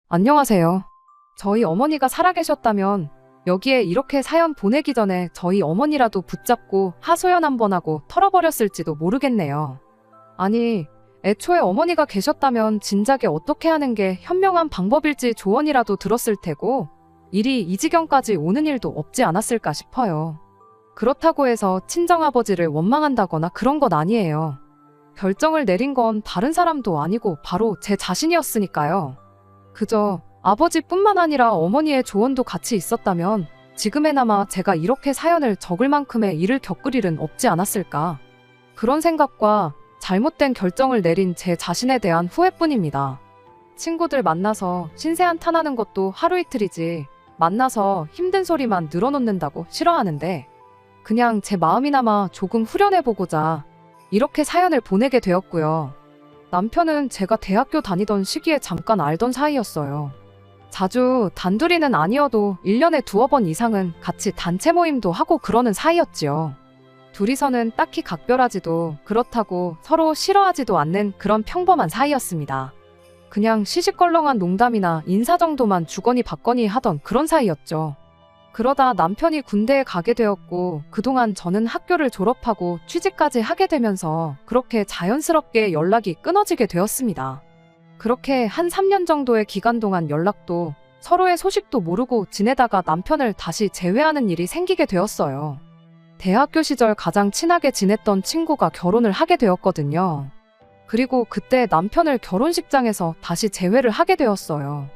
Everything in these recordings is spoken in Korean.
안녕하세요. 저희 어머니가 살아계셨다면 여기에 이렇게 사연 보내기 전에 저희 어머니라도 붙잡고 하소연 한번 하고 털어버렸을지도 모르겠네요. 아니, 애초에 어머니가 계셨다면 진작에 어떻게 하는 게 현명한 방법일지 조언이라도 들었을 테고 일이 이 지경까지 오는 일도 없지 않았을까 싶어요. 그렇다고 해서 친정아버지를 원망한다거나 그런 건 아니에요. 결정을 내린 건 다른 사람도 아니고 바로 제 자신이었으니까요. 그저 아버지뿐만 아니라 어머니의 조언도 같이 있었다면 지금에나마 제가 이렇게 사연을 적을 만큼의 일을 겪을 일은 없지 않았을까. 그런 생각과 잘못된 결정을 내린 제 자신에 대한 후회뿐입니다. 친구들 만나서 신세한탄하는 것도 하루 이틀이지 만나서 힘든 소리만 늘어놓는다고 싫어하는데 그냥 제 마음이나마 조금 후련해보고자 이렇게 사연을 보내게 되었고요. 남편은 제가 대학교 다니던 시기에 잠깐 알던 사이였어요. 자주 단둘이는 아니어도 1년에 두어 번 이상은 같이 단체 모임도 하고 그러는 사이였지요. 둘이서는 딱히 각별하지도 그렇다고 서로 싫어하지도 않는 그런 평범한 사이였습니다. 그냥 시시껄렁한 농담이나 인사 정도만 주거니 받거니 하던 그런 사이였죠. 그러다 남편이 군대에 가게 되었고 그동안 저는 학교를 졸업하고 취직까지 하게 되면서 그렇게 자연스럽게 연락이 끊어지게 되었습니다. 그렇게 한 3년 정도의 기간 동안 연락도 서로의 소식도 모르고 지내다가 남편을 다시 재회하는 일이 생기게 되었어요. 대학교 시절 가장 친하게 지냈던 친구가 결혼을 하게 되었거든요. 그리고 그때 남편을 결혼식장에서 다시 재회를 하게 되었어요.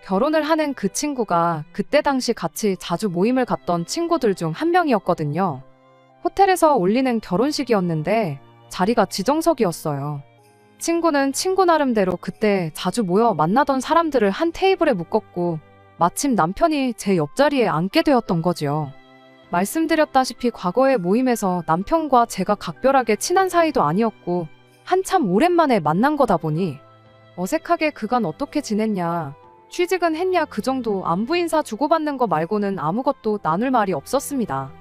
결혼을 하는 그 친구가 그때 당시 같이 자주 모임을 갔던 친구들 중 한 명이었거든요. 호텔에서 올리는 결혼식이었는데 자리가 지정석이었어요. 친구는 친구 나름대로 그때 자주 모여 만나던 사람들을 한 테이블에 묶었고 마침 남편이 제 옆자리에 앉게 되었던 거지요. 말씀드렸다시피 과거의 모임에서 남편과 제가 각별하게 친한 사이도 아니었고 한참 오랜만에 만난 거다 보니 어색하게 그간 어떻게 지냈냐, 취직은 했냐 그 정도 안부 인사 주고받는 거 말고는 아무것도 나눌 말이 없었습니다.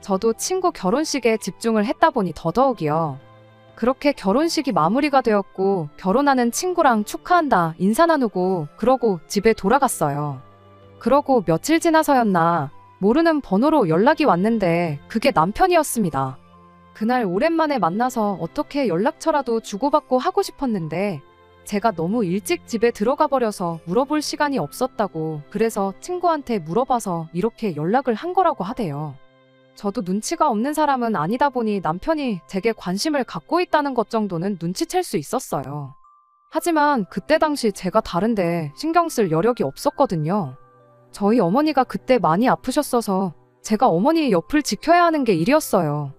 저도 친구 결혼식에 집중을 했다 보니 더더욱이요. 그렇게 결혼식이 마무리가 되었고 결혼하는 친구랑 축하한다 인사 나누고 그러고 집에 돌아갔어요. 그러고 며칠 지나서였나 모르는 번호로 연락이 왔는데 그게 남편이었습니다. 그날 오랜만에 만나서 어떻게 연락처라도 주고받고 하고 싶었는데 제가 너무 일찍 집에 들어가 버려서 물어볼 시간이 없었다고 그래서 친구한테 물어봐서 이렇게 연락을 한 거라고 하대요. 저도 눈치가 없는 사람은 아니다 보니 남편이 제게 관심을 갖고 있다는 것 정도는 눈치챌 수 있었어요. 하지만 그때 당시 제가 다른데 신경 쓸 여력이 없었거든요. 저희 어머니가 그때 많이 아프셨어서 제가 어머니 옆을 지켜야 하는 게 일이었어요.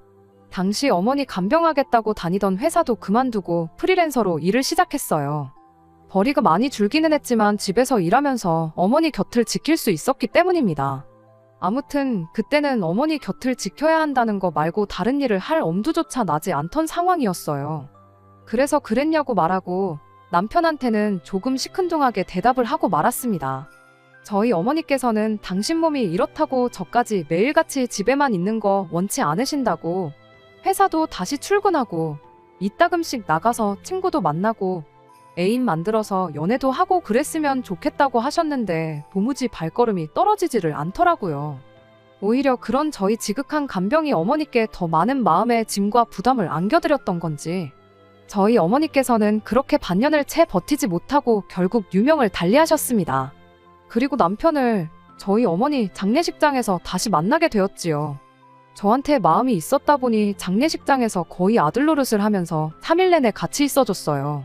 당시 어머니 간병하겠다고 다니던 회사도 그만두고 프리랜서로 일을 시작했어요. 벌이가 많이 줄기는 했지만 집에서 일하면서 어머니 곁을 지킬 수 있었기 때문입니다. 아무튼 그때는 어머니 곁을 지켜야 한다는 거 말고 다른 일을 할 엄두조차 나지 않던 상황이었어요. 그래서 그랬냐고 말하고 남편한테는 조금 시큰둥하게 대답을 하고 말았습니다. 저희 어머니께서는 당신 몸이 이렇다고 저까지 매일같이 집에만 있는 거 원치 않으신다고 회사도 다시 출근하고 이따금씩 나가서 친구도 만나고 애인 만들어서 연애도 하고 그랬으면 좋겠다고 하셨는데 도무지 발걸음이 떨어지지를 않더라고요. 오히려 그런 저희 지극한 간병이 어머니께 더 많은 마음의 짐과 부담을 안겨드렸던 건지 저희 어머니께서는 그렇게 반년을 채 버티지 못하고 결국 유명을 달리하셨습니다. 그리고 남편을 저희 어머니 장례식장에서 다시 만나게 되었지요. 저한테 마음이 있었다 보니 장례식장에서 거의 아들 노릇을 하면서 3일 내내 같이 있어줬어요.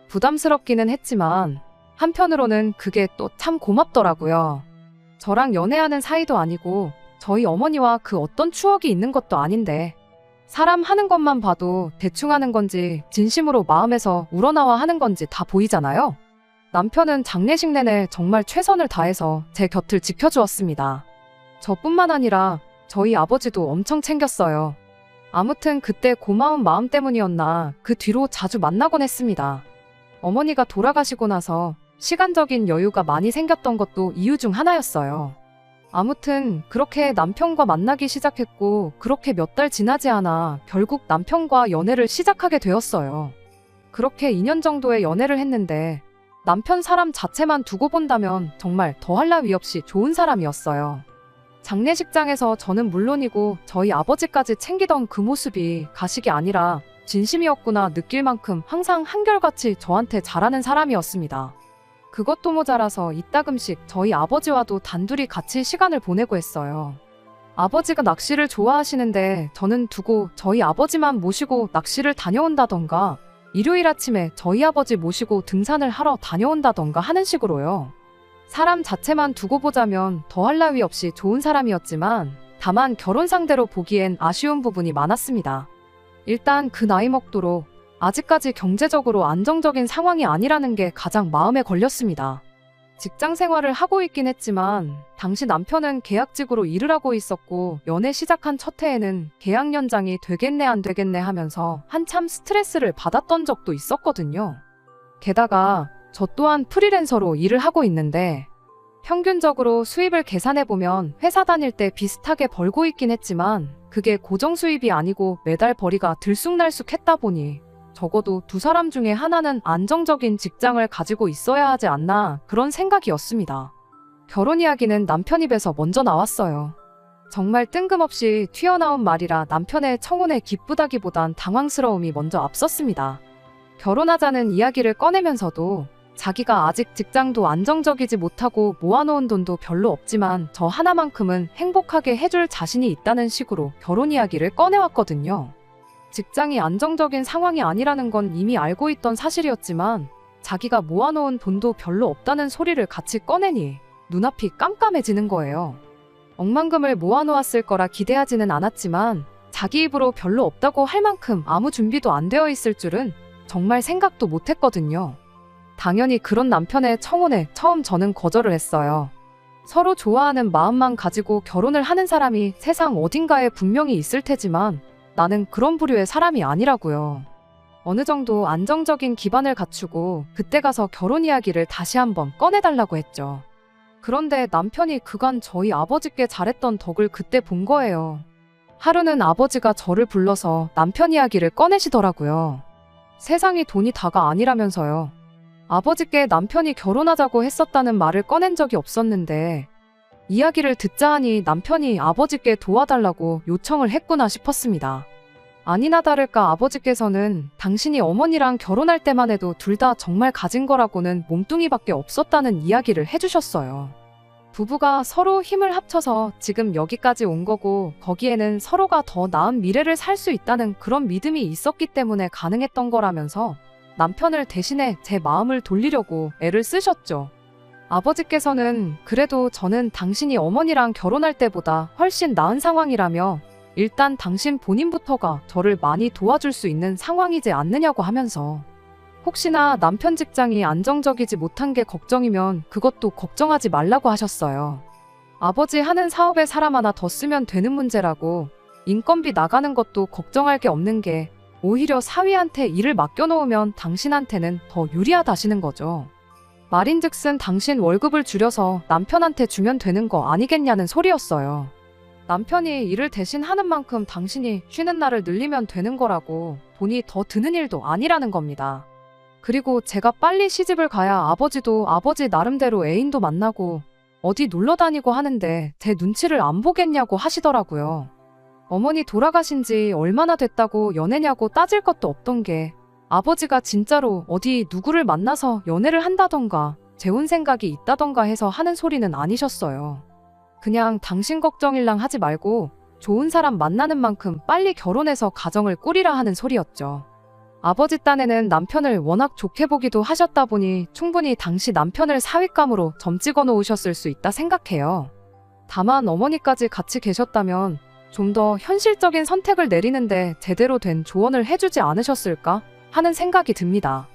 부담스럽기는 했지만 한편으로는 그게 또 참 고맙더라고요. 저랑 연애하는 사이도 아니고 저희 어머니와 그 어떤 추억이 있는 것도 아닌데 사람 하는 것만 봐도 대충 하는 건지 진심으로 마음에서 우러나와 하는 건지 다 보이잖아요. 남편은 장례식 내내 정말 최선을 다해서 제 곁을 지켜주었습니다. 저뿐만 아니라 저희 아버지도 엄청 챙겼어요. 아무튼 그때 고마운 마음 때문이었나 그 뒤로 자주 만나곤 했습니다. 어머니가 돌아가시고 나서 시간적인 여유가 많이 생겼던 것도 이유 중 하나였어요. 아무튼 그렇게 남편과 만나기 시작했고 그렇게 몇 달 지나지 않아 결국 남편과 연애를 시작하게 되었어요. 그렇게 2년 정도의 연애를 했는데 남편 사람 자체만 두고 본다면 정말 더할 나위 없이 좋은 사람이었어요. 장례식장에서 저는 물론이고 저희 아버지까지 챙기던 그 모습이 가식이 아니라 진심이었구나 느낄 만큼 항상 한결같이 저한테 잘하는 사람이었습니다. 그것도 모자라서 이따금씩 저희 아버지와도 단둘이 같이 시간을 보내고 했어요. 아버지가 낚시를 좋아하시는데 저는 두고 저희 아버지만 모시고 낚시를 다녀온다던가 일요일 아침에 저희 아버지 모시고 등산을 하러 다녀온다던가 하는 식으로요. 사람 자체만 두고 보자면 더할 나위 없이 좋은 사람이었지만 다만 결혼 상대로 보기엔 아쉬운 부분이 많았습니다. 일단 그 나이 먹도록 아직까지 경제적으로 안정적인 상황이 아니라는 게 가장 마음에 걸렸습니다. 직장 생활을 하고 있긴 했지만 당시 남편은 계약직으로 일을 하고 있었고 연애 시작한 첫 해에는 계약 연장이 되겠네 안 되겠네 하면서 한참 스트레스를 받았던 적도 있었거든요. 게다가 저 또한 프리랜서로 일을 하고 있는데 평균적으로 수입을 계산해보면 회사 다닐 때 비슷하게 벌고 있긴 했지만 그게 고정 수입이 아니고 매달 벌이가 들쑥날쑥했다 보니 적어도 두 사람 중에 하나는 안정적인 직장을 가지고 있어야 하지 않나 그런 생각이었습니다. 결혼 이야기는 남편 입에서 먼저 나왔어요. 정말 뜬금없이 튀어나온 말이라 남편의 청혼에 기쁘다기보단 당황스러움이 먼저 앞섰습니다. 결혼하자는 이야기를 꺼내면서도 자기가 아직 직장도 안정적이지 못하고 모아놓은 돈도 별로 없지만 저 하나만큼은 행복하게 해줄 자신이 있다는 식으로 결혼 이야기를 꺼내왔거든요. 직장이 안정적인 상황이 아니라는 건 이미 알고 있던 사실이었지만 자기가 모아놓은 돈도 별로 없다는 소리를 같이 꺼내니 눈앞이 깜깜해지는 거예요. 억만금을 모아놓았을 거라 기대하지는 않았지만 자기 입으로 별로 없다고 할 만큼 아무 준비도 안 되어 있을 줄은 정말 생각도 못했거든요. 당연히 그런 남편의 청혼에 처음 저는 거절을 했어요. 서로 좋아하는 마음만 가지고 결혼을 하는 사람이 세상 어딘가에 분명히 있을 테지만 나는 그런 부류의 사람이 아니라고요. 어느 정도 안정적인 기반을 갖추고 그때 가서 결혼 이야기를 다시 한번 꺼내달라고 했죠. 그런데 남편이 그간 저희 아버지께 잘했던 덕을 그때 본 거예요. 하루는 아버지가 저를 불러서 남편 이야기를 꺼내시더라고요. 세상이 돈이 다가 아니라면서요. 아버지께 남편이 결혼하자고 했었다는 말을 꺼낸 적이 없었는데 이야기를 듣자 하니 남편이 아버지께 도와달라고 요청을 했구나 싶었습니다. 아니나 다를까 아버지께서는 당신이 어머니랑 결혼할 때만 해도 둘 다 정말 가진 거라고는 몸뚱이밖에 없었다는 이야기를 해주셨어요. 부부가 서로 힘을 합쳐서 지금 여기까지 온 거고 거기에는 서로가 더 나은 미래를 살 수 있다는 그런 믿음이 있었기 때문에 가능했던 거라면서 남편을 대신해 제 마음을 돌리려고 애를 쓰셨죠. 아버지께서는 그래도 저는 당신이 어머니랑 결혼할 때보다 훨씬 나은 상황이라며 일단 당신 본인부터가 저를 많이 도와줄 수 있는 상황이지 않느냐고 하면서 혹시나 남편 직장이 안정적이지 못한 게 걱정이면 그것도 걱정하지 말라고 하셨어요. 아버지 하는 사업에 사람 하나 더 쓰면 되는 문제라고 인건비 나가는 것도 걱정할 게 없는 게 오히려 사위한테 일을 맡겨놓으면 당신한테는 더 유리하다시는 거죠. 말인즉슨 당신 월급을 줄여서 남편한테 주면 되는 거 아니겠냐는 소리였어요. 남편이 일을 대신 하는 만큼 당신이 쉬는 날을 늘리면 되는 거라고 돈이 더 드는 일도 아니라는 겁니다. 그리고 제가 빨리 시집을 가야 아버지도 아버지 나름대로 애인도 만나고 어디 놀러 다니고 하는데 제 눈치를 안 보겠냐고 하시더라고요. 어머니 돌아가신 지 얼마나 됐다고 연애냐고 따질 것도 없던 게 아버지가 진짜로 어디 누구를 만나서 연애를 한다던가 재혼 생각이 있다던가 해서 하는 소리는 아니셨어요. 그냥 당신 걱정일랑 하지 말고 좋은 사람 만나는 만큼 빨리 결혼해서 가정을 꾸리라 하는 소리였죠. 아버지 딴에는 남편을 워낙 좋게 보기도 하셨다 보니 충분히 당시 남편을 사윗감으로 점 찍어 놓으셨을 수 있다 생각해요. 다만 어머니까지 같이 계셨다면 좀 더 현실적인 선택을 내리는데 제대로 된 조언을 해주지 않으셨을까 하는 생각이 듭니다.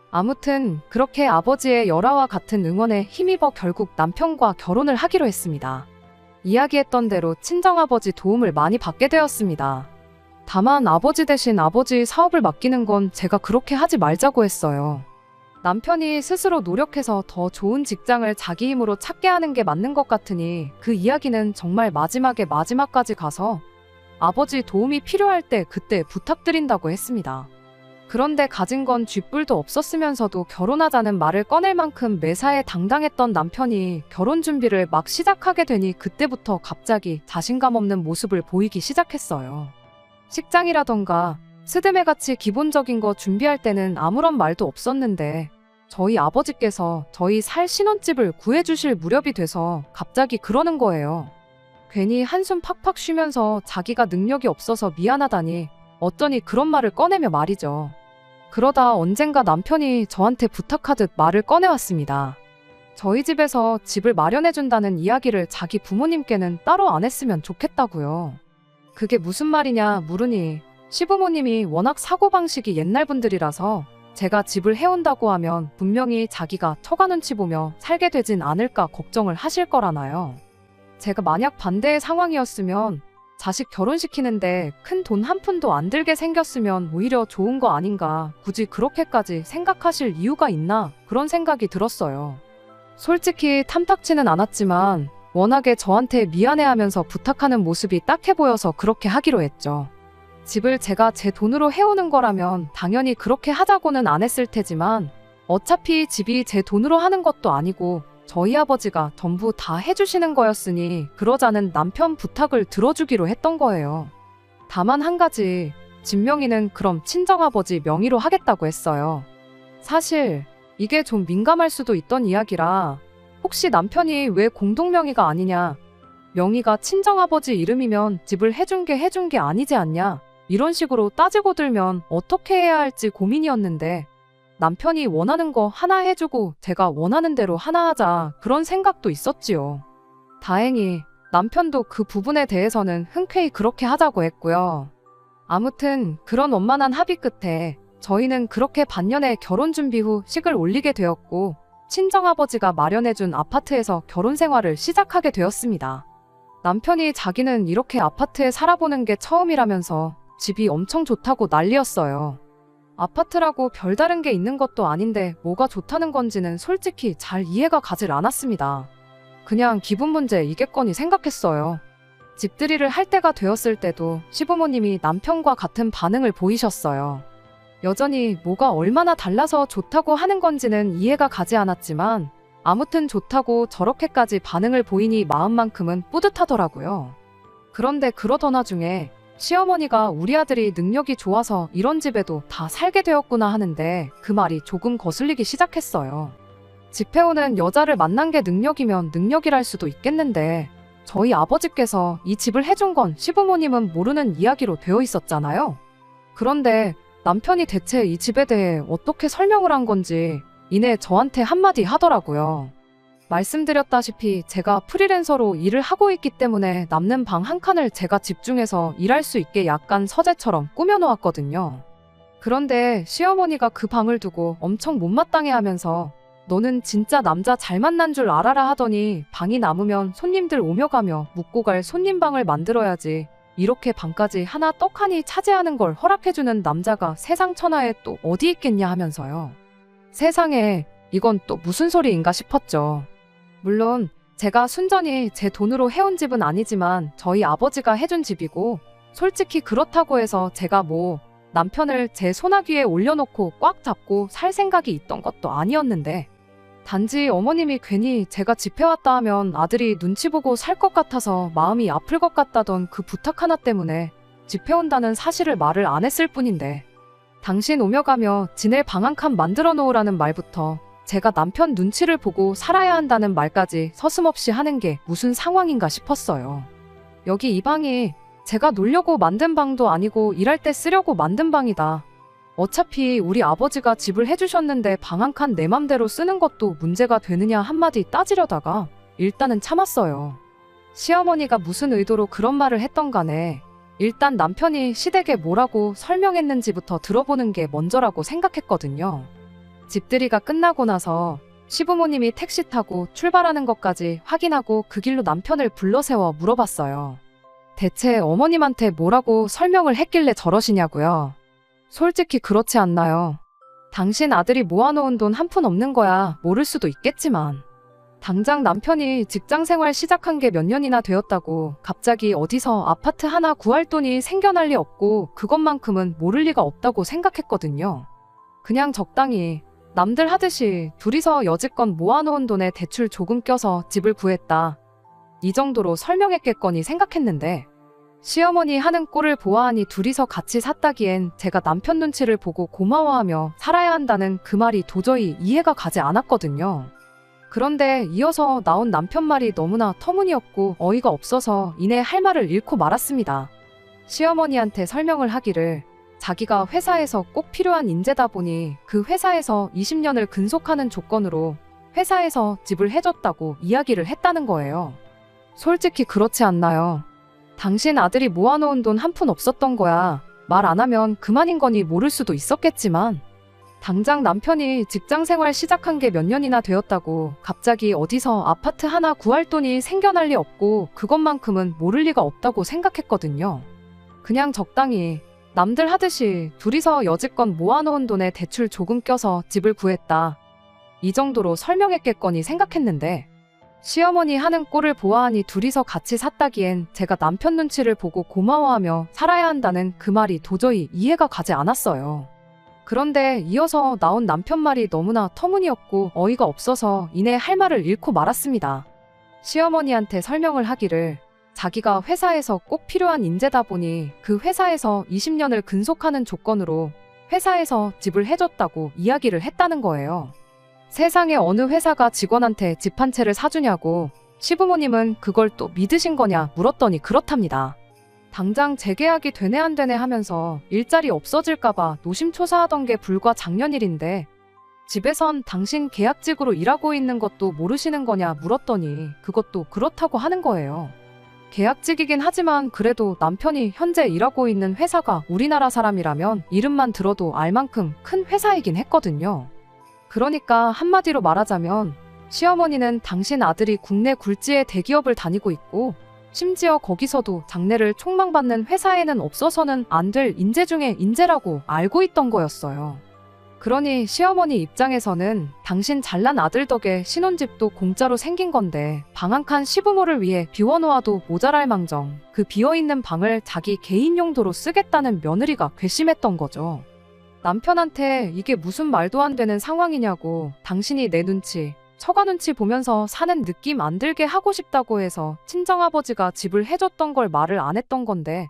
아무튼 그렇게 아버지의 열화와 같은 응원에 힘입어 결국 남편과 결혼을 하기로 했습니다. 이야기했던 대로 친정아버지 도움을 많이 받게 되었습니다. 다만 아버지 대신 아버지 사업을 맡기는 건 제가 그렇게 하지 말자고 했어요. 남편이 스스로 노력해서 더 좋은 직장을 자기 힘으로 찾게 하는 게 맞는 것 같으니 그 이야기는 정말 마지막까지 가서 아버지 도움이 필요할 때 그때 부탁드린다고 했습니다. 그런데 가진 건 쥐뿔도 없었으면서도 결혼하자는 말을 꺼낼 만큼 매사에 당당했던 남편이 결혼 준비를 막 시작하게 되니 그때부터 갑자기 자신감 없는 모습을 보이기 시작했어요. 식장이라던가 스드메같이 기본적인 거 준비할 때는 아무런 말도 없었는데 저희 아버지께서 저희 살 신혼집을 구해주실 무렵이 돼서 갑자기 그러는 거예요. 괜히 한숨 팍팍 쉬면서 자기가 능력이 없어서 미안하다니 어쩌니 그런 말을 꺼내며 말이죠. 그러다 언젠가 남편이 저한테 부탁하듯 말을 꺼내왔습니다. 저희 집에서 집을 마련해준다는 이야기를 자기 부모님께는 따로 안 했으면 좋겠다고요. 그게 무슨 말이냐 물으니 시부모님이 워낙 사고방식이 옛날 분들이라서 제가 집을 해온다고 하면 분명히 자기가 처가 눈치 보며 살게 되진 않을까 걱정을 하실 거라나요. 제가 만약 반대의 상황이었으면 자식 결혼시키는데 큰 돈 한 푼도 안 들게 생겼으면 오히려 좋은 거 아닌가, 굳이 그렇게까지 생각하실 이유가 있나 그런 생각이 들었어요. 솔직히 탐탁지는 않았지만 워낙에 저한테 미안해하면서 부탁하는 모습이 딱해 보여서 그렇게 하기로 했죠. 집을 제가 제 돈으로 해오는 거라면 당연히 그렇게 하자고는 안 했을 테지만 어차피 집이 제 돈으로 하는 것도 아니고 저희 아버지가 전부 다 해주시는 거였으니 그러자는 남편 부탁을 들어주기로 했던 거예요. 다만 한 가지, 집 명의는 그럼 친정아버지 명의로 하겠다고 했어요. 사실 이게 좀 민감할 수도 있던 이야기라 혹시 남편이 왜 공동명의가 아니냐, 명의가 친정아버지 이름이면 집을 해준 게 아니지 않냐 이런 식으로 따지고 들면 어떻게 해야 할지 고민이었는데 남편이 원하는 거 하나 해주고 제가 원하는 대로 하나 하자 그런 생각도 있었지요. 다행히 남편도 그 부분에 대해서는 흔쾌히 그렇게 하자고 했고요. 아무튼 그런 원만한 합의 끝에 저희는 그렇게 반년에 결혼 준비 후 식을 올리게 되었고 친정아버지가 마련해준 아파트에서 결혼 생활을 시작하게 되었습니다. 남편이 자기는 이렇게 아파트에 살아보는 게 처음이라면서 집이 엄청 좋다고 난리였어요. 아파트라고 별다른 게 있는 것도 아닌데 뭐가 좋다는 건지는 솔직히 잘 이해가 가질 않았습니다. 그냥 기분 문제이겠거니 생각했어요. 집들이를 할 때가 되었을 때도 시부모님이 남편과 같은 반응을 보이셨어요. 여전히 뭐가 얼마나 달라서 좋다고 하는 건지는 이해가 가지 않았지만 아무튼 좋다고 저렇게까지 반응을 보이니 마음만큼은 뿌듯하더라고요. 그런데 그러던 와중에 시어머니가 우리 아들이 능력이 좋아서 이런 집에도 다 살게 되었구나 하는데 그 말이 조금 거슬리기 시작했어요. 집 해오는 여자를 만난 게 능력이면 능력이랄 수도 있겠는데 저희 아버지께서 이 집을 해준 건 시부모님은 모르는 이야기로 되어 있었잖아요. 그런데 남편이 대체 이 집에 대해 어떻게 설명을 한 건지 이내 저한테 한마디 하더라고요. 말씀드렸다시피 제가 프리랜서로 일을 하고 있기 때문에 남는 방 한 칸을 제가 집중해서 일할 수 있게 약간 서재처럼 꾸며놓았거든요. 그런데 시어머니가 그 방을 두고 엄청 못마땅해 하면서 너는 진짜 남자 잘 만난 줄 알아라 하더니 방이 남으면 손님들 오며 가며 묵고 갈 손님방을 만들어야지 이렇게 방까지 하나 떡하니 차지하는 걸 허락해주는 남자가 세상 천하에 또 어디 있겠냐 하면서요. 세상에 이건 또 무슨 소리인가 싶었죠. 물론 제가 순전히 제 돈으로 해온 집은 아니지만 저희 아버지가 해준 집이고 솔직히 그렇다고 해서 제가 뭐 남편을 제 소나귀 위에 올려놓고 꽉 잡고 살 생각이 있던 것도 아니었는데 단지 어머님이 괜히 제가 집 해왔다 하면 아들이 눈치 보고 살 것 같아서 마음이 아플 것 같다던 그 부탁 하나 때문에 집 해온다는 사실을 말을 안 했을 뿐인데 당신 오며 가며 지낼 방 한 칸 만들어 놓으라는 말부터 제가 남편 눈치를 보고 살아야 한다는 말까지 서슴없이 하는 게 무슨 상황인가 싶었어요. 여기 이 방이 제가 놀려고 만든 방도 아니고 일할 때 쓰려고 만든 방이다. 어차피 우리 아버지가 집을 해주셨는데 방 한 칸 내 맘대로 쓰는 것도 문제가 되느냐 한마디 따지려다가 일단은 참았어요. 시어머니가 무슨 의도로 그런 말을 했던 간에 일단 남편이 시댁에 뭐라고 설명했는지부터 들어보는 게 먼저라고 생각했거든요. 집들이가 끝나고 나서 시부모님이 택시 타고 출발하는 것까지 확인하고 그 길로 남편을 불러세워 물어봤어요. 대체 어머님한테 뭐라고 설명을 했길래 저러시냐고요. 솔직히 그렇지 않나요? 당신 아들이 모아놓은 돈 한 푼 없는 거야 모를 수도 있겠지만 당장 남편이 직장 생활 시작한 게 몇 년이나 되었다고 갑자기 어디서 아파트 하나 구할 돈이 생겨날 리 없고 그것만큼은 모를 리가 없다고 생각했거든요. 그냥 적당히 남들 하듯이 둘이서 여지껏 모아놓은 돈에 대출 조금 껴서 집을 구했다. 이 정도로 설명했겠거니 생각했는데 시어머니 하는 꼴을 보아하니 둘이서 같이 샀다기엔 제가 남편 눈치를 보고 고마워하며 살아야 한다는 그 말이 도저히 이해가 가지 않았거든요. 그런데 이어서 나온 남편 말이 너무나 터무니없고 어이가 없어서 이내 할 말을 잃고 말았습니다. 시어머니한테 설명을 하기를 자기가 회사에서 꼭 필요한 인재다 보니 그 회사에서 20년을 근속하는 조건으로 회사에서 집을 해줬다고 이야기를 했다는 거예요. 솔직히 그렇지 않나요? 당신 아들이 모아놓은 돈 한 푼 없었던 거야. 말 안 하면 그만인 거니 모를 수도 있었겠지만 당장 남편이 직장 생활 시작한 게 몇 년이나 되었다고 갑자기 어디서 아파트 하나 구할 돈이 생겨날 리 없고 그것만큼은 모를 리가 없다고 생각했거든요. 그냥 적당히 남들 하듯이 둘이서 여지껏 모아놓은 돈에 대출 조금 껴서 집을 구했다. 이 정도로 설명했겠거니 생각했는데 시어머니 하는 꼴을 보아하니 둘이서 같이 샀다기엔 제가 남편 눈치를 보고 고마워하며 살아야 한다는 그 말이 도저히 이해가 가지 않았어요. 그런데 이어서 나온 남편 말이 너무나 터무니없고 어이가 없어서 이내 할 말을 잃고 말았습니다. 시어머니한테 설명을 하기를 자기가 회사에서 꼭 필요한 인재다 보니 그 회사에서 20년을 근속하는 조건으로 회사에서 집을 해줬다고 이야기를 했다는 거예요. 세상에 어느 회사가 직원한테 집 한 채를 사주냐고 시부모님은 그걸 또 믿으신 거냐 물었더니 그렇답니다. 당장 재계약이 되네 안 되네 하면서 일자리 없어질까봐 노심초사하던 게 불과 작년 일인데 집에선 당신 계약직으로 일하고 있는 것도 모르시는 거냐 물었더니 그것도 그렇다고 하는 거예요. 계약직이긴 하지만 그래도 남편이 현재 일하고 있는 회사가 우리나라 사람이라면 이름만 들어도 알 만큼 큰 회사이긴 했거든요. 그러니까 한마디로 말하자면 시어머니는 당신 아들이 국내 굴지의 대기업을 다니고 있고 심지어 거기서도 장래를 촉망받는 회사에는 없어서는 안 될 인재 중에 인재라고 알고 있던 거였어요. 그러니 시어머니 입장에서는 당신 잘난 아들 덕에 신혼집도 공짜로 생긴 건데 방 한 칸 시부모를 위해 비워놓아도 모자랄 망정 그 비어있는 방을 자기 개인 용도로 쓰겠다는 며느리가 괘씸했던 거죠. 남편한테 이게 무슨 말도 안 되는 상황이냐고 당신이 내 눈치 처가 눈치 보면서 사는 느낌 안 들게 하고 싶다고 해서 친정아버지가 집을 해줬던 걸 말을 안 했던 건데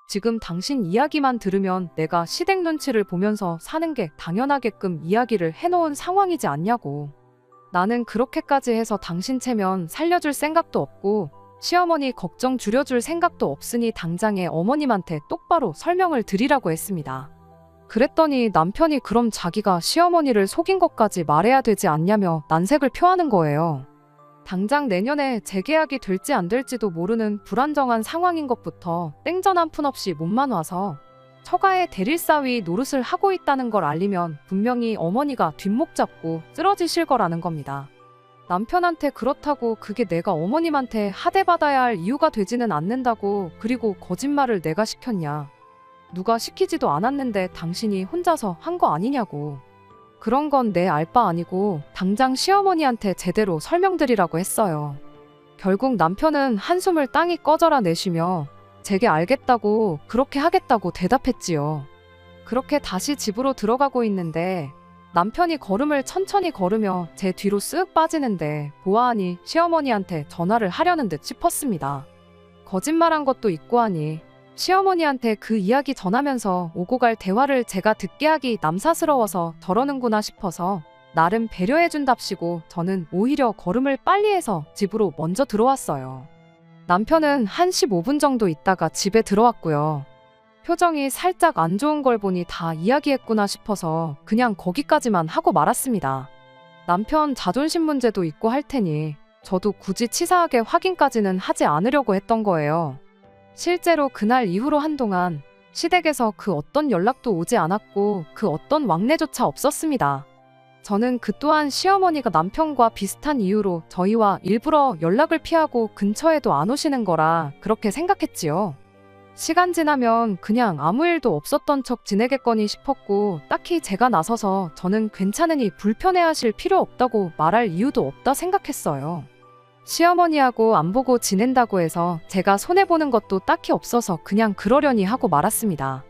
지금 당신 이야기만 들으면 내가 시댁 눈치를 보면서 사는 게 당연하게끔 이야기를 해놓은 상황이지 않냐고. 나는 그렇게까지 해서 당신 체면 살려줄 생각도 없고 시어머니 걱정 줄여줄 생각도 없으니 당장에 어머님한테 똑바로 설명을 드리라고 했습니다. 그랬더니 남편이 그럼 자기가 시어머니를 속인 것까지 말해야 되지 않냐며 난색을 표하는 거예요. 당장 내년에 재계약이 될지 안 될지도 모르는 불안정한 상황인 것부터 땡전 한 푼 없이 몸만 와서 처가의 대릴사위 노릇을 하고 있다는 걸 알리면 분명히 어머니가 뒷목 잡고 쓰러지실 거라는 겁니다. 남편한테 그렇다고 그게 내가 어머님한테 하대받아야 할 이유가 되지는 않는다고. 그리고 거짓말을 내가 시켰냐. 누가 시키지도 않았는데 당신이 혼자서 한 거 아니냐고. 그런 건 내 알 바 아니고 당장 시어머니한테 제대로 설명드리라고 했어요. 결국 남편은 한숨을 땅이 꺼져라 내쉬며 제게 알겠다고 그렇게 하겠다고 대답했지요. 그렇게 다시 집으로 들어가고 있는데 남편이 걸음을 천천히 걸으며 제 뒤로 쓱 빠지는데 보아하니 시어머니한테 전화를 하려는 듯 싶었습니다. 거짓말한 것도 있고 하니 시어머니한테 그 이야기 전하면서 오고 갈 대화를 제가 듣게 하기 남사스러워서 저러는구나 싶어서 나름 배려해준답시고 저는 오히려 걸음을 빨리 해서 집으로 먼저 들어왔어요. 남편은 한 15분 정도 있다가 집에 들어왔고요. 표정이 살짝 안 좋은 걸 보니 다 이야기했구나 싶어서 그냥 거기까지만 하고 말았습니다. 남편 자존심 문제도 있고 할 테니 저도 굳이 치사하게 확인까지는 하지 않으려고 했던 거예요. 실제로 그날 이후로 한동안 시댁에서 그 어떤 연락도 오지 않았고 그 어떤 왕래조차 없었습니다. 저는 그 또한 시어머니가 남편과 비슷한 이유로 저희와 일부러 연락을 피하고 근처에도 안 오시는 거라 그렇게 생각했지요. 시간 지나면 그냥 아무 일도 없었던 척 지내겠거니 싶었고 딱히 제가 나서서 저는 괜찮으니 불편해하실 필요 없다고 말할 이유도 없다 생각했어요. 시어머니하고 안 보고 지낸다고 해서 제가 손해보는 것도 딱히 없어서 그냥 그러려니 하고 말았습니다.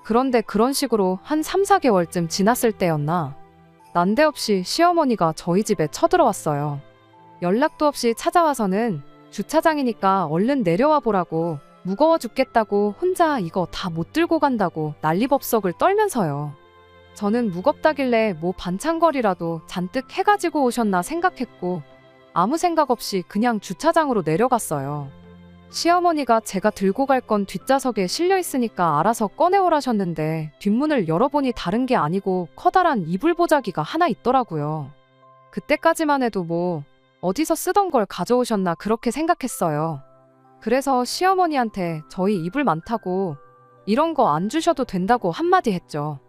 그런데 그런 식으로 한 3, 4개월쯤 지났을 때였나 난데없이 시어머니가 저희 집에 쳐들어왔어요. 연락도 없이 찾아와서는 주차장이니까 얼른 내려와 보라고 무거워 죽겠다고 혼자 이거 다 못 들고 간다고 난리법석을 떨면서요. 저는 무겁다길래 뭐 반찬거리라도 잔뜩 해가지고 오셨나 생각했고 아무 생각 없이 그냥 주차장으로 내려갔어요. 시어머니가 제가 들고 갈 건 뒷좌석에 실려 있으니까 알아서 꺼내오라셨는데 뒷문을 열어보니 다른 게 아니고 커다란 이불 보자기가 하나 있더라고요. 그때까지만 해도 뭐 어디서 쓰던 걸 가져오셨나 그렇게 생각했어요. 그래서 시어머니한테 저희 이불 많다고 이런 거 안 주셔도 된다고 한마디 했죠.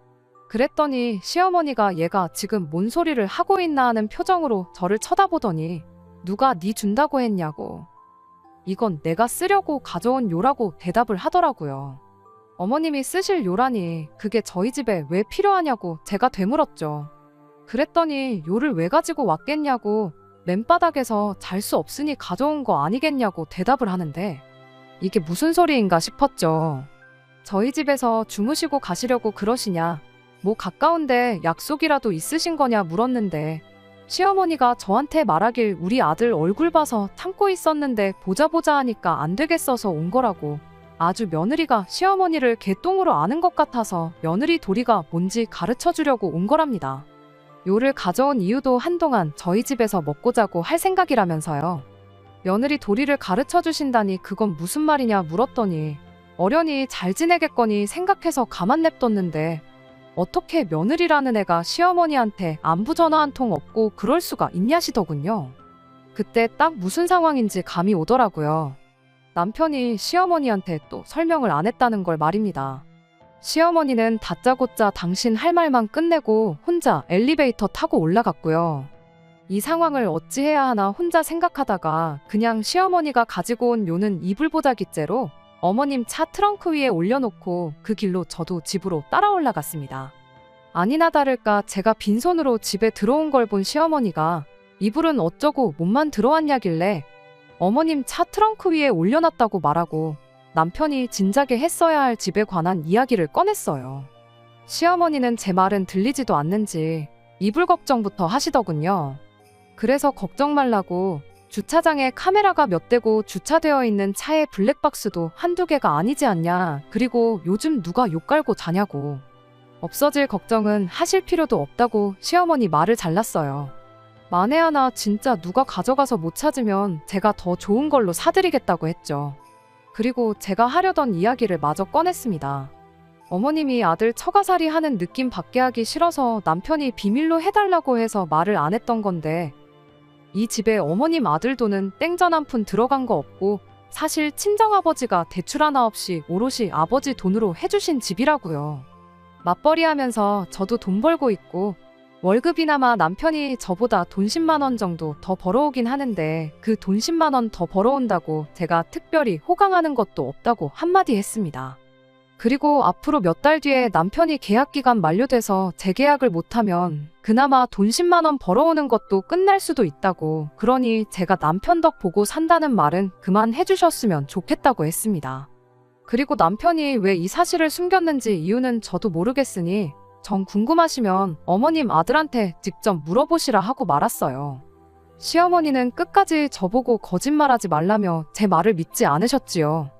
그랬더니 시어머니가 얘가 지금 뭔 소리를 하고 있나 하는 표정으로 저를 쳐다보더니 누가 네 준다고 했냐고 이건 내가 쓰려고 가져온 요라고 대답을 하더라고요. 어머님이 쓰실 요라니 그게 저희 집에 왜 필요하냐고 제가 되물었죠. 그랬더니 요를 왜 가지고 왔겠냐고 맨바닥에서 잘 수 없으니 가져온 거 아니겠냐고 대답을 하는데 이게 무슨 소리인가 싶었죠. 저희 집에서 주무시고 가시려고 그러시냐 뭐 가까운데 약속이라도 있으신 거냐 물었는데 시어머니가 저한테 말하길 우리 아들 얼굴 봐서 참고 있었는데 보자 하니까 안 되겠어서 온 거라고 아주 며느리가 시어머니를 개똥으로 아는 것 같아서 며느리 도리가 뭔지 가르쳐 주려고 온 거랍니다. 요를 가져온 이유도 한동안 저희 집에서 먹고 자고 할 생각이라면서요. 며느리 도리를 가르쳐 주신다니 그건 무슨 말이냐 물었더니 어련히 잘 지내겠거니 생각해서 가만 냅뒀는데 어떻게 며느리라는 애가 시어머니한테 안부 전화 한 통 없고 그럴 수가 있냐시더군요. 그때 딱 무슨 상황인지 감이 오더라고요. 남편이 시어머니한테 또 설명을 안 했다는 걸 말입니다. 시어머니는 다짜고짜 당신 할 말만 끝내고 혼자 엘리베이터 타고 올라갔고요. 이 상황을 어찌해야 하나 혼자 생각하다가 그냥 시어머니가 가지고 온 요는 이불보자기째로 어머님 차 트렁크 위에 올려놓고 그 길로 저도 집으로 따라 올라갔습니다. 아니나 다를까 제가 빈손으로 집에 들어온 걸 본 시어머니가 이불은 어쩌고 몸만 들어왔냐길래 어머님 차 트렁크 위에 올려놨다고 말하고 남편이 진작에 했어야 할 집에 관한 이야기를 꺼냈어요. 시어머니는 제 말은 들리지도 않는지 이불 걱정부터 하시더군요. 그래서 걱정 말라고 주차장에 카메라가 몇 대고 주차되어 있는 차의 블랙박스도 한두 개가 아니지 않냐. 그리고 요즘 누가 욕 깔고 자냐고. 없어질 걱정은 하실 필요도 없다고 시어머니 말을 잘랐어요. 만에 하나 진짜 누가 가져가서 못 찾으면 제가 더 좋은 걸로 사드리겠다고 했죠. 그리고 제가 하려던 이야기를 마저 꺼냈습니다. 어머님이 아들 처가살이 하는 느낌 받게 하기 싫어서 남편이 비밀로 해달라고 해서 말을 안 했던 건데 이 집에 어머님 아들 돈은 땡전 한 푼 들어간 거 없고 사실 친정아버지가 대출 하나 없이 오롯이 아버지 돈으로 해주신 집이라고요. 맞벌이 하면서 저도 돈 벌고 있고 월급이나마 남편이 저보다 돈 10만 원 정도 더 벌어오긴 하는데 그 돈 10만 원 더 벌어온다고 제가 특별히 호강하는 것도 없다고 한마디 했습니다. 그리고 앞으로 몇 달 뒤에 남편이 계약기간 만료돼서 재계약을 못하면 그나마 돈 10만 원 벌어오는 것도 끝날 수도 있다고 그러니 제가 남편 덕 보고 산다는 말은 그만 해주셨으면 좋겠다고 했습니다. 그리고 남편이 왜 이 사실을 숨겼는지 이유는 저도 모르겠으니 정 궁금하시면 어머님 아들한테 직접 물어보시라 하고 말았어요. 시어머니는 끝까지 저보고 거짓말하지 말라며 제 말을 믿지 않으셨지요.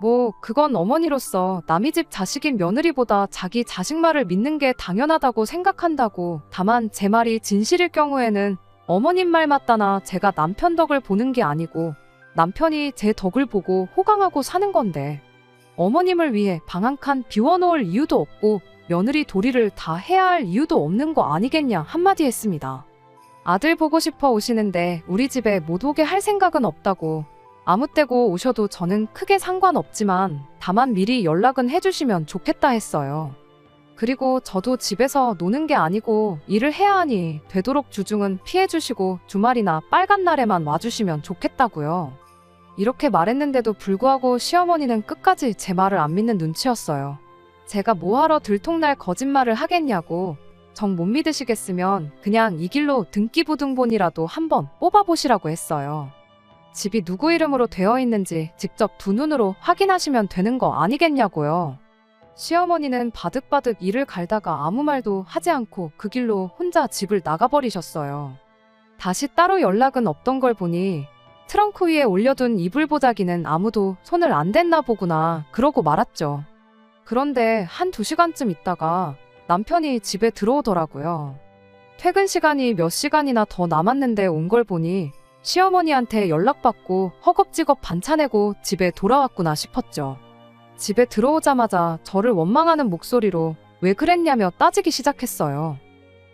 뭐 그건 어머니로서 남의 집 자식인 며느리보다 자기 자식 말을 믿는 게 당연하다고 생각한다고. 다만 제 말이 진실일 경우에는 어머님 말 맞다나 제가 남편 덕을 보는 게 아니고 남편이 제 덕을 보고 호강하고 사는 건데 어머님을 위해 방 한 칸 비워놓을 이유도 없고 며느리 도리를 다 해야 할 이유도 없는 거 아니겠냐 한마디 했습니다. 아들 보고 싶어 오시는데 우리 집에 못 오게 할 생각은 없다고. 아무 때고 오셔도 저는 크게 상관없지만 다만 미리 연락은 해주시면 좋겠다 했어요. 그리고 저도 집에서 노는 게 아니고 일을 해야 하니 되도록 주중은 피해주시고 주말이나 빨간 날에만 와주시면 좋겠다고요. 이렇게 말했는데도 불구하고 시어머니는 끝까지 제 말을 안 믿는 눈치였어요. 제가 뭐하러 들통날 거짓말을 하겠냐고, 정 못 믿으시겠으면 그냥 이 길로 등기부등본이라도 한번 뽑아보시라고 했어요. 집이 누구 이름으로 되어 있는지 직접 두 눈으로 확인하시면 되는 거 아니겠냐고요. 시어머니는 바득바득 이를 갈다가 아무 말도 하지 않고 그 길로 혼자 집을 나가버리셨어요. 다시 따로 연락은 없던 걸 보니 트렁크 위에 올려둔 이불보자기는 아무도 손을 안 댔나 보구나 그러고 말았죠. 그런데 한두 시간쯤 있다가 남편이 집에 들어오더라고요. 퇴근 시간이 몇 시간이나 더 남았는데 온 걸 보니 시어머니한테 연락받고 허겁지겁 반차 내고 집에 돌아왔구나 싶었죠. 집에 들어오자마자 저를 원망하는 목소리로 왜 그랬냐며 따지기 시작했어요.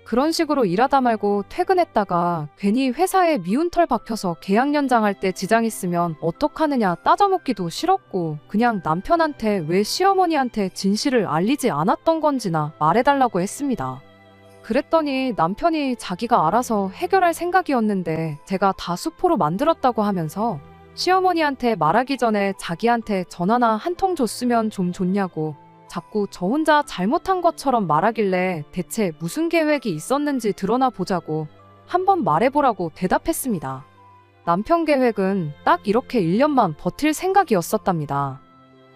그런 식으로 일하다 말고 퇴근했다가 괜히 회사에 미운 털 박혀서 계약 연장할 때 지장 있으면 어떡하느냐 따져묻기도 싫었고 그냥 남편한테 왜 시어머니한테 진실을 알리지 않았던 건지나 말해달라고 했습니다. 그랬더니 남편이 자기가 알아서 해결할 생각이었는데 제가 다 수포로 만들었다고 하면서 시어머니한테 말하기 전에 자기한테 전화나 한 통 줬으면 좀 좋냐고 자꾸 저 혼자 잘못한 것처럼 말하길래 대체 무슨 계획이 있었는지 드러나 보자고 한번 말해보라고 대답했습니다. 남편 계획은 딱 이렇게 1년만 버틸 생각이었었답니다.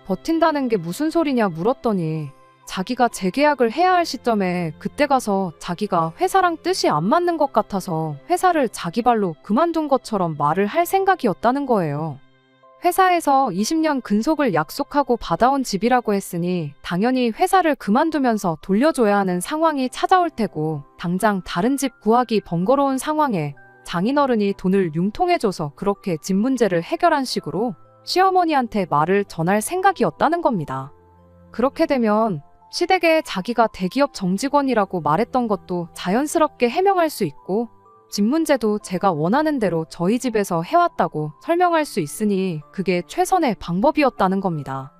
버틴다는 게 무슨 소리냐 물었더니 자기가 재계약을 해야 할 시점에 그때 가서 자기가 회사랑 뜻이 안 맞는 것 같아서 회사를 자기 발로 그만둔 것처럼 말을 할 생각이었다는 거예요. 회사에서 20년 근속을 약속하고 받아온 집이라고 했으니 당연히 회사를 그만두면서 돌려줘야 하는 상황이 찾아올 테고 당장 다른 집 구하기 번거로운 상황에 장인어른이 돈을 융통해줘서 그렇게 집 문제를 해결한 식으로 시어머니한테 말을 전할 생각이었다는 겁니다. 그렇게 되면 시댁에 자기가 대기업 정직원이라고 말했던 것도 자연스럽게 해명할 수 있고 집 문제도 제가 원하는 대로 저희 집에서 해왔다고 설명할 수 있으니 그게 최선의 방법이었다는 겁니다.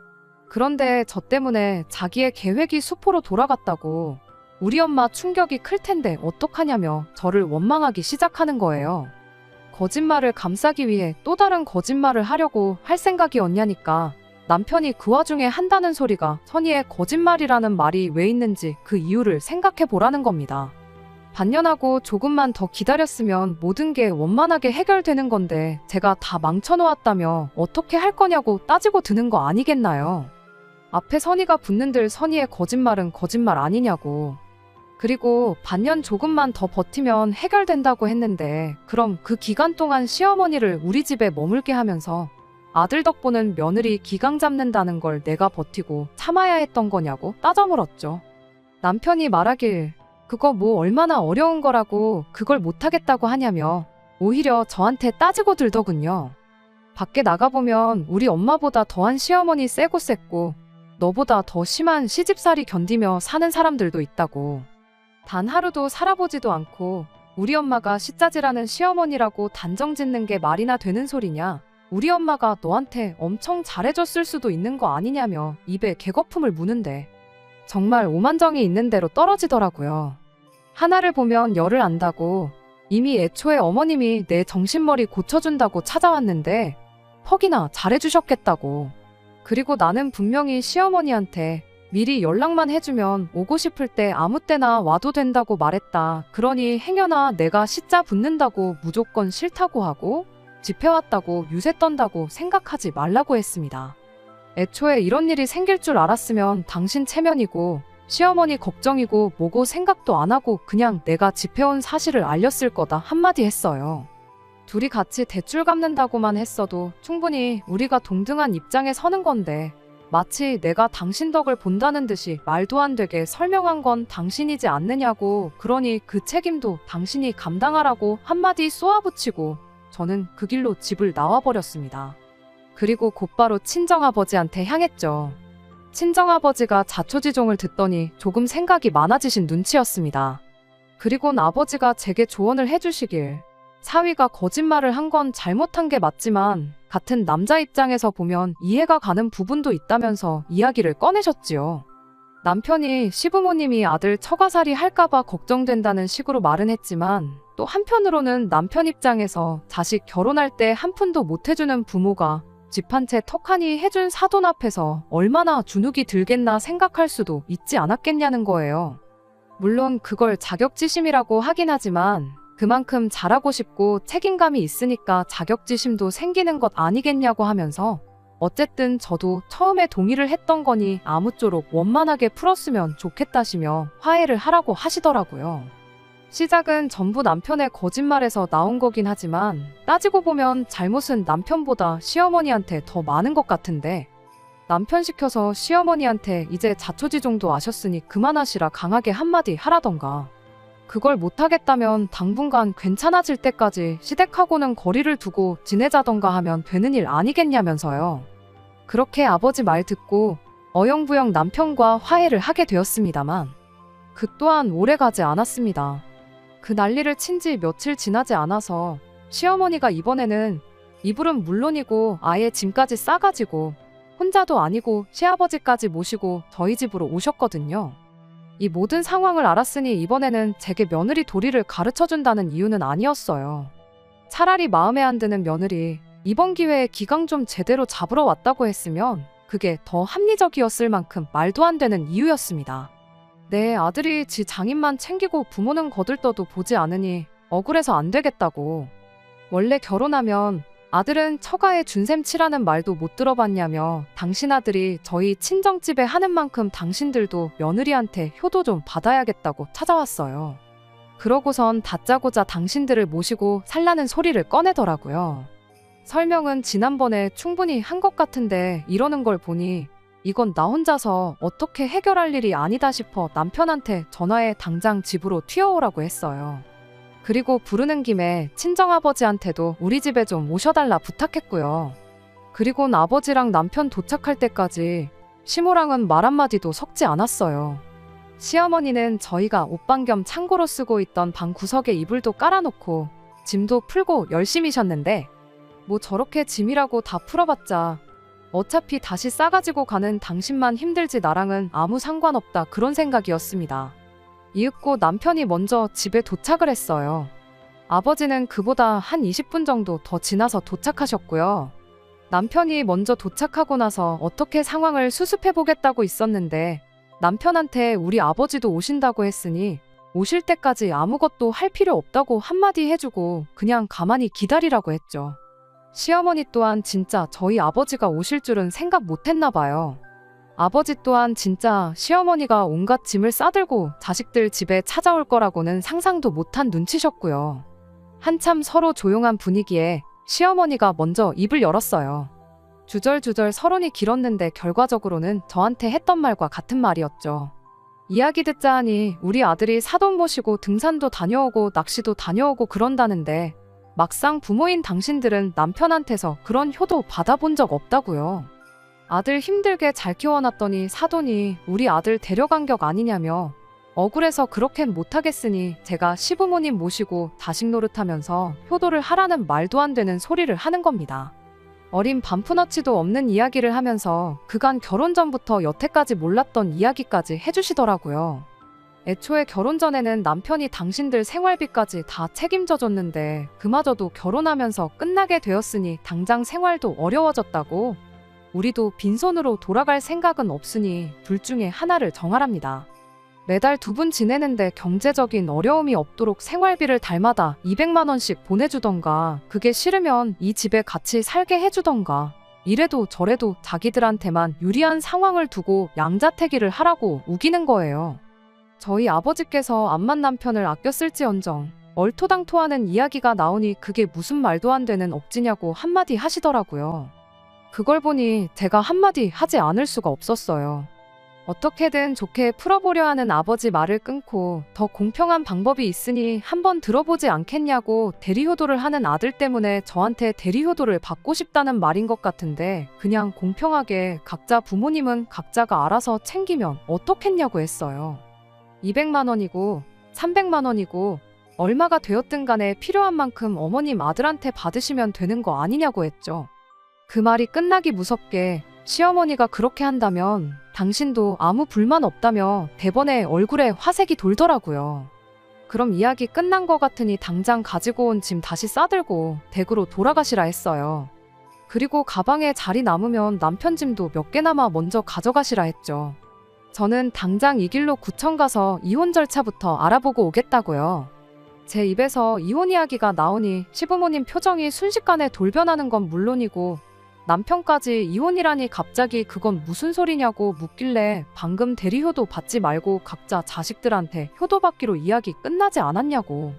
그런데 저 때문에 자기의 계획이 수포로 돌아갔다고 우리 엄마 충격이 클 텐데 어떡하냐며 저를 원망하기 시작하는 거예요. 거짓말을 감싸기 위해 또 다른 거짓말을 하려고 할 생각이었냐니까 남편이 그 와중에 한다는 소리가 선의의 거짓말이라는 말이 왜 있는지 그 이유를 생각해 보라는 겁니다. 반년하고 조금만 더 기다렸으면 모든 게 원만하게 해결되는 건데 제가 다 망쳐놓았다며 어떻게 할 거냐고 따지고 드는 거 아니겠나요? 앞에 선의가 붙는들 선의의 거짓말은 거짓말 아니냐고. 그리고 반년 조금만 더 버티면 해결된다고 했는데 그럼 그 기간 동안 시어머니를 우리 집에 머물게 하면서 아들 덕보는 며느리 기강 잡는다는 걸 내가 버티고 참아야 했던 거냐고 따져 물었죠. 남편이 말하길 그거 뭐 얼마나 어려운 거라고 그걸 못하겠다고 하냐며 오히려 저한테 따지고 들더군요. 밖에 나가보면 우리 엄마보다 더한 시어머니 세고 셌고 너보다 더 심한 시집살이 견디며 사는 사람들도 있다고. 단 하루도 살아보지도 않고 우리 엄마가 시짜지라는 시어머니라고 단정 짓는 게 말이나 되는 소리냐. 우리 엄마가 너한테 엄청 잘해줬을 수도 있는 거 아니냐며 입에 개거품을 무는데 정말 오만정이 있는 대로 떨어지더라고요. 하나를 보면 열을 안다고 이미 애초에 어머님이 내 정신머리 고쳐준다고 찾아왔는데 퍽이나 잘해주셨겠다고. 그리고 나는 분명히 시어머니한테 미리 연락만 해주면 오고 싶을 때 아무 때나 와도 된다고 말했다. 그러니 행여나 내가 시자 붙는다고 무조건 싫다고 하고 집해왔다고 유세 떤다고 생각하지 말라고 했습니다. 애초에 이런 일이 생길 줄 알았으면 당신 체면이고 시어머니 걱정이고 뭐고 생각도 안 하고 그냥 내가 집해온 사실을 알렸을 거다 한마디 했어요. 둘이 같이 대출 갚는다고만 했어도 충분히 우리가 동등한 입장에 서는 건데 마치 내가 당신 덕을 본다는 듯이 말도 안 되게 설명한 건 당신이지 않느냐고. 그러니 그 책임도 당신이 감당하라고 한마디 쏘아붙이고 저는 그 길로 집을 나와버렸습니다. 그리고 곧바로 친정아버지한테 향했죠. 친정아버지가 자초지종을 듣더니 조금 생각이 많아지신 눈치였습니다. 그리곤 아버지가 제게 조언을 해주시길 사위가 거짓말을 한 건 잘못한 게 맞지만 같은 남자 입장에서 보면 이해가 가는 부분도 있다면서 이야기를 꺼내셨지요. 남편이 시부모님이 아들 처가살이 할까봐 걱정된다는 식으로 말은 했지만 또 한편으로는 남편 입장에서 자식 결혼할 때 한 푼도 못 해주는 부모가 집 한 채 턱하니 해준 사돈 앞에서 얼마나 주눅이 들겠나 생각할 수도 있지 않았겠냐는 거예요. 물론 그걸 자격지심이라고 하긴 하지만 그만큼 잘하고 싶고 책임감이 있으니까 자격지심도 생기는 것 아니겠냐고 하면서 어쨌든 저도 처음에 동의를 했던 거니 아무쪼록 원만하게 풀었으면 좋겠다시며 화해를 하라고 하시더라고요. 시작은 전부 남편의 거짓말에서 나온 거긴 하지만 따지고 보면 잘못은 남편보다 시어머니한테 더 많은 것 같은데 남편 시켜서 시어머니한테 이제 자초지종도 아셨으니 그만하시라 강하게 한마디 하라던가 그걸 못하겠다면 당분간 괜찮아질 때까지 시댁하고는 거리를 두고 지내자던가 하면 되는 일 아니겠냐면서요. 그렇게 아버지 말 듣고 어영부영 남편과 화해를 하게 되었습니다만 그 또한 오래가지 않았습니다. 그 난리를 친 지 며칠 지나지 않아서 시어머니가 이번에는 이불은 물론이고 아예 짐까지 싸가지고 혼자도 아니고 시아버지까지 모시고 저희 집으로 오셨거든요. 이 모든 상황을 알았으니 이번에는 제게 며느리 도리를 가르쳐준다는 이유는 아니었어요. 차라리 마음에 안 드는 며느리 이번 기회에 기강 좀 제대로 잡으러 왔다고 했으면 그게 더 합리적이었을 만큼 말도 안 되는 이유였습니다. 내 아들이 지 장인만 챙기고 부모는 거들떠도 보지 않으니 억울해서 안 되겠다고. 원래 결혼하면 아들은 처가에 준셈 치라는 말도 못 들어봤냐며 당신 아들이 저희 친정집에 하는 만큼 당신들도 며느리한테 효도 좀 받아야겠다고 찾아왔어요. 그러고선 다짜고짜 당신들을 모시고 살라는 소리를 꺼내더라고요. 설명은 지난번에 충분히 한 것 같은데 이러는 걸 보니 이건 나 혼자서 어떻게 해결할 일이 아니다 싶어 남편한테 전화해 당장 집으로 튀어오라고 했어요. 그리고 부르는 김에 친정아버지한테도 우리 집에 좀 모셔달라 부탁했고요. 그리곤 아버지랑 남편 도착할 때까지 시모랑은 말 한마디도 섞지 않았어요. 시어머니는 저희가 옷방 겸 창고로 쓰고 있던 방 구석에 이불도 깔아놓고 짐도 풀고 열심히 쉬었는데 뭐 저렇게 짐이라고 다 풀어봤자 어차피 다시 싸가지고 가는 당신만 힘들지 나랑은 아무 상관없다 그런 생각이었습니다. 이윽고 남편이 먼저 집에 도착을 했어요. 아버지는 그보다 한 20분 정도 더 지나서 도착하셨고요. 남편이 먼저 도착하고 나서 어떻게 상황을 수습해보겠다고 있었는데 남편한테 우리 아버지도 오신다고 했으니 오실 때까지 아무것도 할 필요 없다고 한마디 해주고 그냥 가만히 기다리라고 했죠. 시어머니 또한 진짜 저희 아버지가 오실 줄은 생각 못했나 봐요. 아버지 또한 진짜 시어머니가 온갖 짐을 싸들고 자식들 집에 찾아올 거라고는 상상도 못한 눈치셨고요. 한참 서로 조용한 분위기에 시어머니가 먼저 입을 열었어요. 주절주절 서론이 길었는데 결과적으로는 저한테 했던 말과 같은 말이었죠. 이야기 듣자 하니 우리 아들이 사돈 모시고 등산도 다녀오고 낚시도 다녀오고 그런다는데 막상 부모인 당신들은 남편한테서 그런 효도 받아본 적 없다고요. 아들 힘들게 잘 키워놨더니 사돈이 우리 아들 데려간 격 아니냐며 억울해서 그렇게는 못하겠으니 제가 시부모님 모시고 자식 노릇하면서 효도를 하라는 말도 안 되는 소리를 하는 겁니다. 어린 반푼어치도 없는 이야기를 하면서 그간 결혼 전부터 여태까지 몰랐던 이야기까지 해주시더라고요. 애초에 결혼 전에는 남편이 당신들 생활비까지 다 책임져줬는데 그마저도 결혼하면서 끝나게 되었으니 당장 생활도 어려워졌다고 우리도 빈손으로 돌아갈 생각은 없으니 둘 중에 하나를 정하랍니다. 매달 2분 지내는데 경제적인 어려움이 없도록 생활비를 달마다 200만 원씩 보내주던가 그게 싫으면 이 집에 같이 살게 해주던가 이래도 저래도 자기들한테만 유리한 상황을 두고 양자택일을 하라고 우기는 거예요. 저희 아버지께서 암만 남편을 아껴 쓸지언정 얼토당토하는 이야기가 나오니 그게 무슨 말도 안 되는 억지냐고 한마디 하시더라고요. 그걸 보니 제가 한마디 하지 않을 수가 없었어요. 어떻게든 좋게 풀어보려 하는 아버지 말을 끊고 더 공평한 방법이 있으니 한번 들어보지 않겠냐고 대리효도를 하는 아들 때문에 저한테 대리효도를 받고 싶다는 말인 것 같은데 그냥 공평하게 각자 부모님은 각자가 알아서 챙기면 어떻겠냐고 했어요. 200만 원이고 300만 원이고 얼마가 되었든 간에 필요한 만큼 어머님 아들한테 받으시면 되는 거 아니냐고 했죠. 그 말이 끝나기 무섭게 시어머니가 그렇게 한다면 당신도 아무 불만 없다며 대번에 얼굴에 화색이 돌더라고요. 그럼 이야기 끝난 것 같으니 당장 가지고 온 짐 다시 싸들고 댁으로 돌아가시라 했어요. 그리고 가방에 자리 남으면 남편 짐도 몇 개나마 먼저 가져가시라 했죠. 저는 당장 이 길로 구청 가서 이혼 절차부터 알아보고 오겠다고요. 제 입에서 이혼 이야기가 나오니 시부모님 표정이 순식간에 돌변하는 건 물론이고 남편까지 이혼이라니 갑자기 그건 무슨 소리냐고 묻길래 방금 대리효도 받지 말고 각자 자식들한테 효도받기로 이야기 끝나지 않았냐고.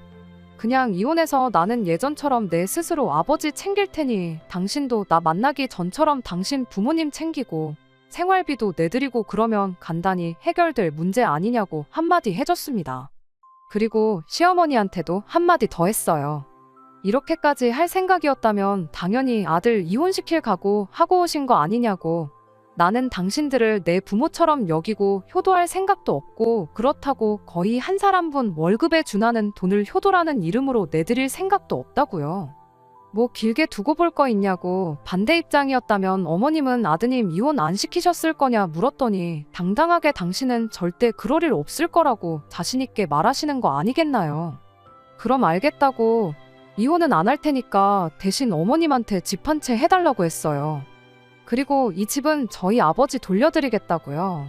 그냥 이혼해서 나는 예전처럼 내 스스로 아버지 챙길 테니 당신도 나 만나기 전처럼 당신 부모님 챙기고 생활비도 내드리고 그러면 간단히 해결될 문제 아니냐고 한마디 해줬습니다. 그리고 시어머니한테도 한마디 더 했어요. 이렇게까지 할 생각이었다면 당연히 아들 이혼시킬 각오 하고 오신 거 아니냐고. 나는 당신들을 내 부모처럼 여기고 효도할 생각도 없고 그렇다고 거의 한 사람분 월급에 준하는 돈을 효도라는 이름으로 내드릴 생각도 없다고요. 뭐 길게 두고 볼 거 있냐고. 반대 입장이었다면 어머님은 아드님 이혼 안 시키셨을 거냐 물었더니 당당하게 당신은 절대 그럴 일 없을 거라고 자신있게 말하시는 거 아니겠나요. 그럼 알겠다고. 이혼은 안 할 테니까 대신 어머님한테 집 한 채 해달라고 했어요. 그리고 이 집은 저희 아버지 돌려드리겠다고요.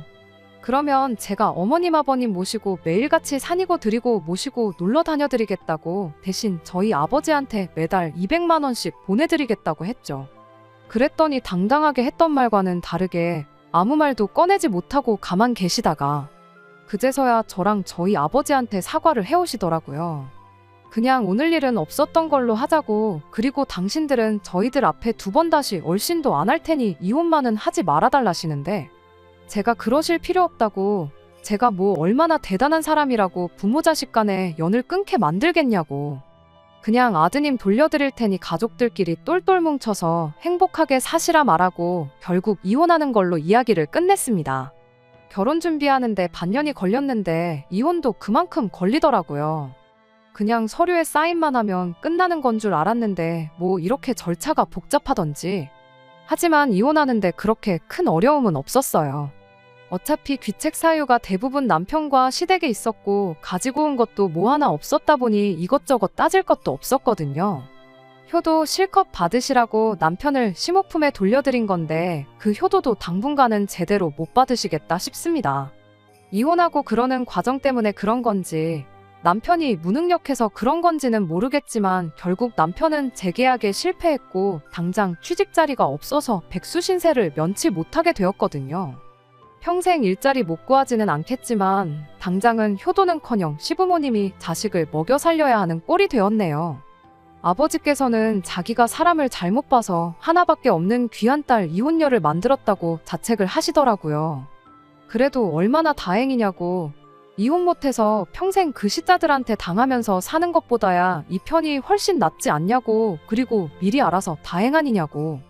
그러면 제가 어머님 아버님 모시고 매일같이 산이고 드리고 모시고 놀러 다녀드리겠다고 대신 저희 아버지한테 매달 200만 원씩 보내드리겠다고 했죠. 그랬더니 당당하게 했던 말과는 다르게 아무 말도 꺼내지 못하고 가만 계시다가 그제서야 저랑 저희 아버지한테 사과를 해오시더라고요. 그냥 오늘 일은 없었던 걸로 하자고. 그리고 당신들은 저희들 앞에 두 번 다시 얼씬도 안 할 테니 이혼만은 하지 말아달라시는데 제가 그러실 필요 없다고. 제가 뭐 얼마나 대단한 사람이라고 부모 자식 간에 연을 끊게 만들겠냐고. 그냥 아드님 돌려드릴 테니 가족들끼리 똘똘 뭉쳐서 행복하게 사시라 말하고 결국 이혼하는 걸로 이야기를 끝냈습니다. 결혼 준비하는데 반년이 걸렸는데 이혼도 그만큼 걸리더라고요. 그냥 서류에 사인만 하면 끝나는 건 줄 알았는데 뭐 이렇게 절차가 복잡하던지. 하지만 이혼하는데 그렇게 큰 어려움은 없었어요. 어차피 귀책 사유가 대부분 남편과 시댁에 있었고 가지고 온 것도 뭐 하나 없었다 보니 이것저것 따질 것도 없었거든요. 효도 실컷 받으시라고 남편을 심호품에 돌려드린 건데 그 효도도 당분간은 제대로 못 받으시겠다 싶습니다. 이혼하고 그러는 과정 때문에 그런 건지 남편이 무능력해서 그런 건지는 모르겠지만 결국 남편은 재계약에 실패했고 당장 취직 자리가 없어서 백수 신세를 면치 못하게 되었거든요. 평생 일자리 못 구하지는 않겠지만 당장은 효도는커녕 시부모님이 자식을 먹여 살려야 하는 꼴이 되었네요. 아버지께서는 자기가 사람을 잘못 봐서 하나밖에 없는 귀한 딸 이혼녀를 만들었다고 자책을 하시더라고요. 그래도 얼마나 다행이냐고. 이혼 못해서 평생 그 시자들한테 당하면서 사는 것보다야 이 편이 훨씬 낫지 않냐고. 그리고 미리 알아서 다행아니냐고.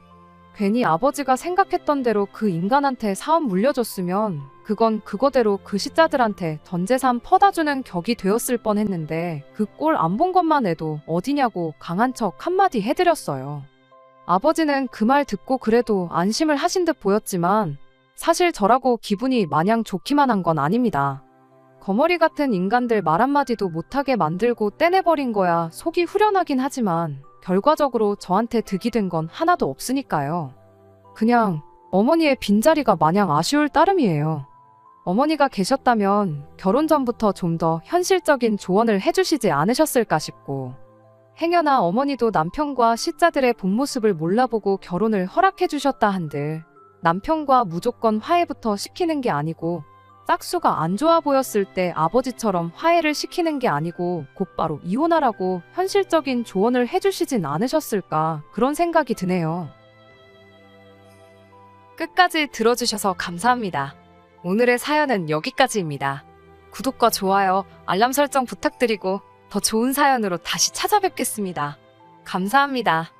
괜히 아버지가 생각했던 대로 그 인간한테 사업 물려줬으면 그건 그거대로 그 시자들한테 전 재산 퍼다주는 격이 되었을 뻔했는데 그 꼴 안 본 것만 해도 어디냐고 강한 척 한마디 해드렸어요. 아버지는 그 말 듣고 그래도 안심을 하신 듯 보였지만 사실 저라고 기분이 마냥 좋기만 한 건 아닙니다. 거머리 같은 인간들 말 한마디도 못하게 만들고 떼내버린 거야 속이 후련하긴 하지만 결과적으로 저한테 득이 된 건 하나도 없으니까요. 그냥 어머니의 빈자리가 마냥 아쉬울 따름이에요. 어머니가 계셨다면 결혼 전부터 좀 더 현실적인 조언을 해주시지 않으셨을까 싶고 행여나 어머니도 남편과 시자들의 본 모습을 몰라보고 결혼을 허락해주셨다 한들 남편과 무조건 화해부터 시키는 게 아니고 짝수가 안 좋아 보였을 때 아버지처럼 화해를 시키는 게 아니고 곧바로 이혼하라고 현실적인 조언을 해주시진 않으셨을까 그런 생각이 드네요. 끝까지 들어주셔서 감사합니다. 오늘의 사연은 여기까지입니다. 구독과 좋아요, 알람 설정 부탁드리고 더 좋은 사연으로 다시 찾아뵙겠습니다. 감사합니다.